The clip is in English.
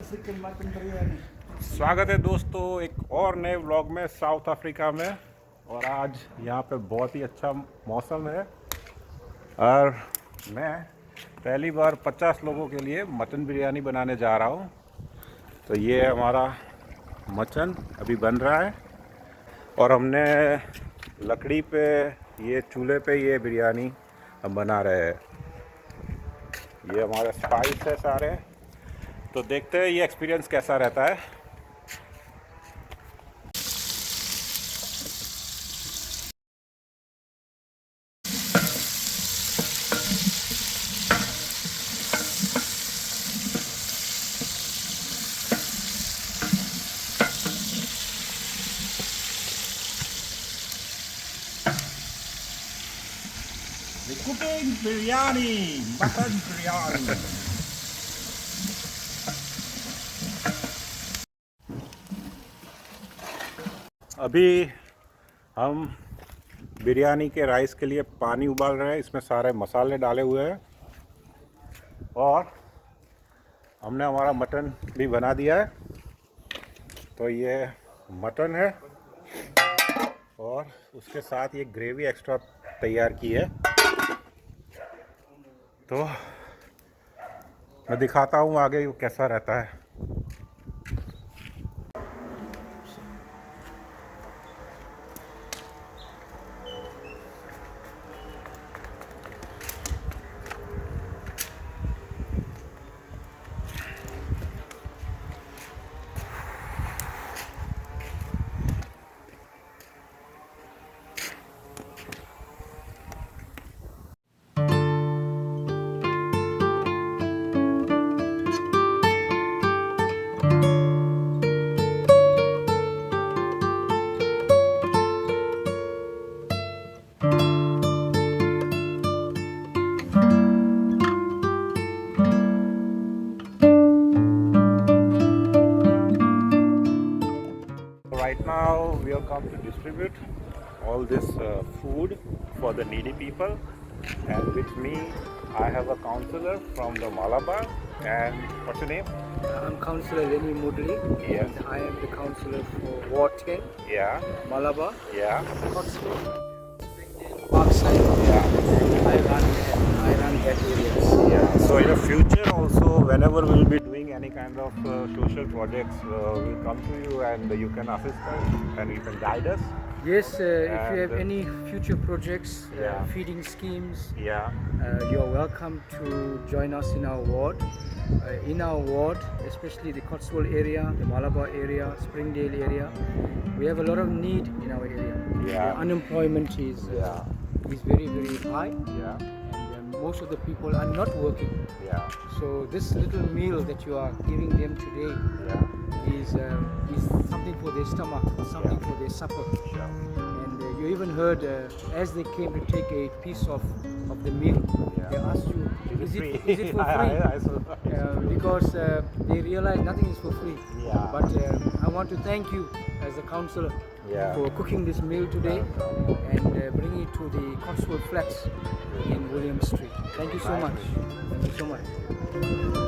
African mutton biryani. स्वागत है दोस्तों एक और नए व्लॉग में साउथ अफ्रीका में। और आज यहाँ पे बहुत ही अच्छा मौसम है और मैं पहली बार 50 लोगों के लिए मटन बिरयानी बनाने जा रहा हूँ। तो ये हमारा मटन अभी बन रहा है और हमने लकड़ी पे ये चूल्हे पे ये बिरयानी हम बना रहे हैं। ये हमारे स्पाइस है सारे। तो देखते हैं ये एक्सपीरियंस कैसा रहता है। The cooking biryani, mutton biryani. अभी हम बिरयानी के राइस के लिए पानी उबाल रहे हैं। इसमें सारे मसाले डाले हुए हैं और हमने हमारा मटन भी बना दिया है। तो ये मटन है और उसके साथ ये ग्रेवी एक्स्ट्रा तैयार की है। तो मैं दिखाता हूँ आगे वो कैसा रहता है। Right now we are come to distribute all this food for the needy people, and with me I have a counselor from the Malabar. And what's your name? I'm Councillor Lenny Moodley. Yes. And I am the councillor for Ward 10, Yeah, Malabar, yeah, Cotswold, Parkside. yeah, I run that areas. yeah. So in the future also, whenever we'll be doing any kind of social projects, we'll come to you and you can assist us and you can guide us. Yes, if you have And, any future projects, yeah. feeding schemes, Yeah, you are welcome to join us in our ward. In our ward, especially the Cotswold area, the Malabar area, Springdale area, we have a lot of need in our area. Yeah. The unemployment is very, very high, yeah, and most of the people are not working. yeah, So this little meal that you are giving them today yeah, is something for their stomach, something for their supper. sure. And you even heard as they came to take a piece of the meal, Yeah. they asked you, is it for free? I saw. Because they realize nothing is for free. Yeah. But I want to thank you as a councillor Yeah. for cooking this meal today and bringing it to the Cotswold Flats in William Street. Thank you so Nice. much. Thank you so much.